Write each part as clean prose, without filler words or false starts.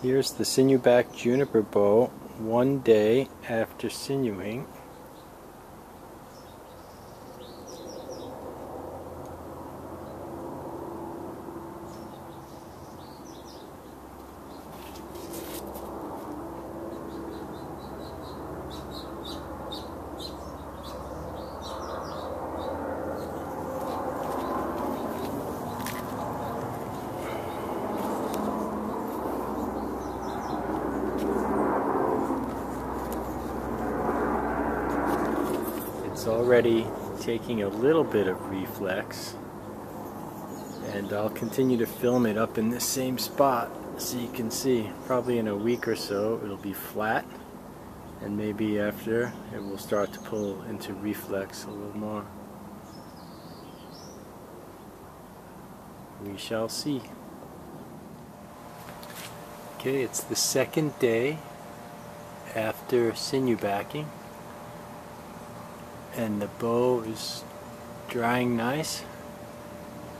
Here's the sinew-back juniper bow one day after sinewing. It's already taking a little bit of reflex, and I'll continue to film it up in this same spot so you can see. Probably in a week or so it'll be flat, and maybe after it will start to pull into reflex a little more. We shall see. Okay, it's the second day after sinew backing, and the bow is drying nice,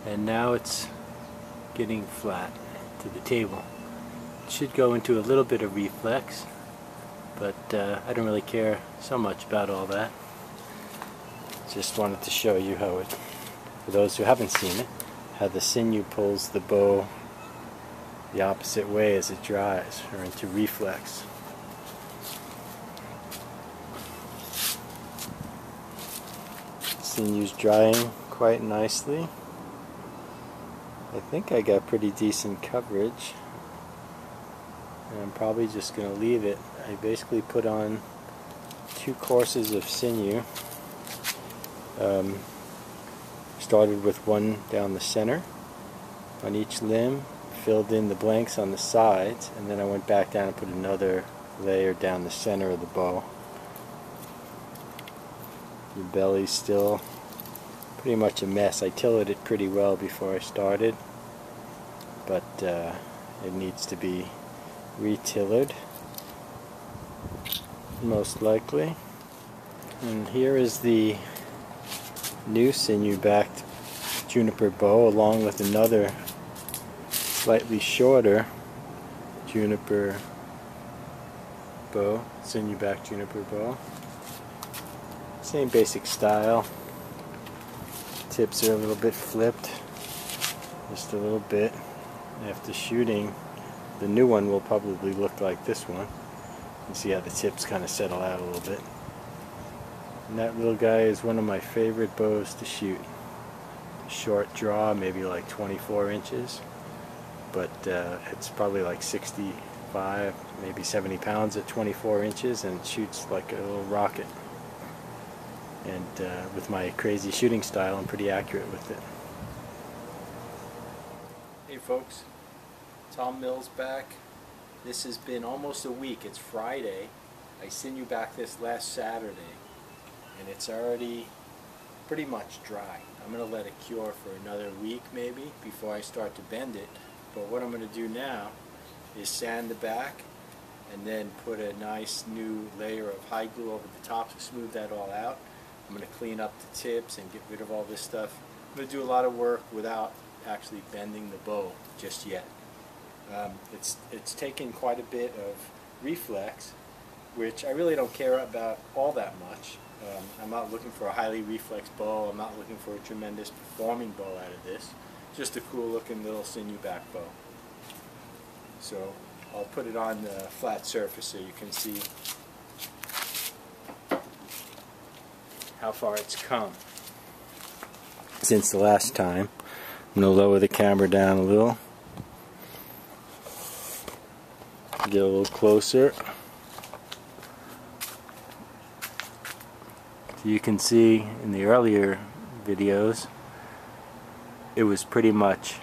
and now it's getting flat to the table. It should go into a little bit of reflex, but I don't really care so much about all that. Just wanted to show you how it, for those who haven't seen it, how the sinew pulls the bow the opposite way as it dries, or into reflex. Sinew's drying quite nicely. I think I got pretty decent coverage, and I'm probably just going to leave it. I basically put on 2 courses of sinew. Started with one down the center on each limb, filled in the blanks on the sides, and then I went back down and put another layer down the center of the bow. The belly's still pretty much a mess. I tilled it pretty well before I started, but it needs to be re-tillered most likely. And here is the new sinew-backed juniper bow, along with another slightly shorter juniper bow, sinew-backed juniper bow. Same basic style. Tips are a little bit flipped, just a little bit. After shooting, the new one will probably look like this one. You see how the tips kind of settle out a little bit. And that little guy is one of my favorite bows to shoot. Short draw, maybe like 24 inches, but it's probably like 65, maybe 70 pounds at 24 inches, and it shoots like a little rocket. And with my crazy shooting style, I'm pretty accurate with it. Hey folks, Tom Mills back. This has been almost a week. It's Friday. I sinew back this last Saturday, and it's already pretty much dry. I'm going to let it cure for another week maybe before I start to bend it. But what I'm going to do now is sand the back and then put a nice new layer of high glue over the top to smooth that all out. I'm going to clean up the tips and get rid of all this stuff. I'm going to do a lot of work without actually bending the bow just yet. It's taken quite a bit of reflex, which I really don't care about all that much. I'm not looking for a highly reflex bow. I'm not looking for a tremendous performing bow out of this. Just a cool looking little sinew back bow. So I'll put it on the flat surface so you can see how far it's come since the last time. I'm going to lower the camera down a little, get a little closer. So you can see in the earlier videos it was pretty much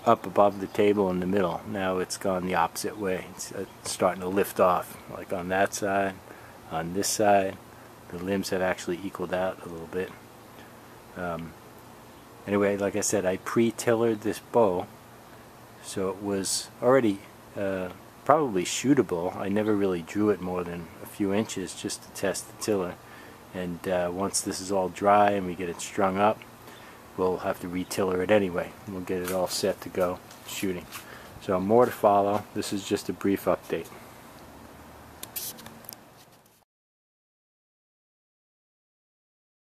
up above the table in the middle. Now it's gone the opposite way. It's starting to lift off, like on that side, on this side. The limbs have actually equaled out a little bit. Anyway, like I said, I pre-tillered this bow, so it was already probably shootable. I never really drew it more than a few inches just to test the tiller. And once this is all dry and we get it strung up, we'll have to re-tiller it anyway. We'll get it all set to go shooting. So more to follow. This is just a brief update.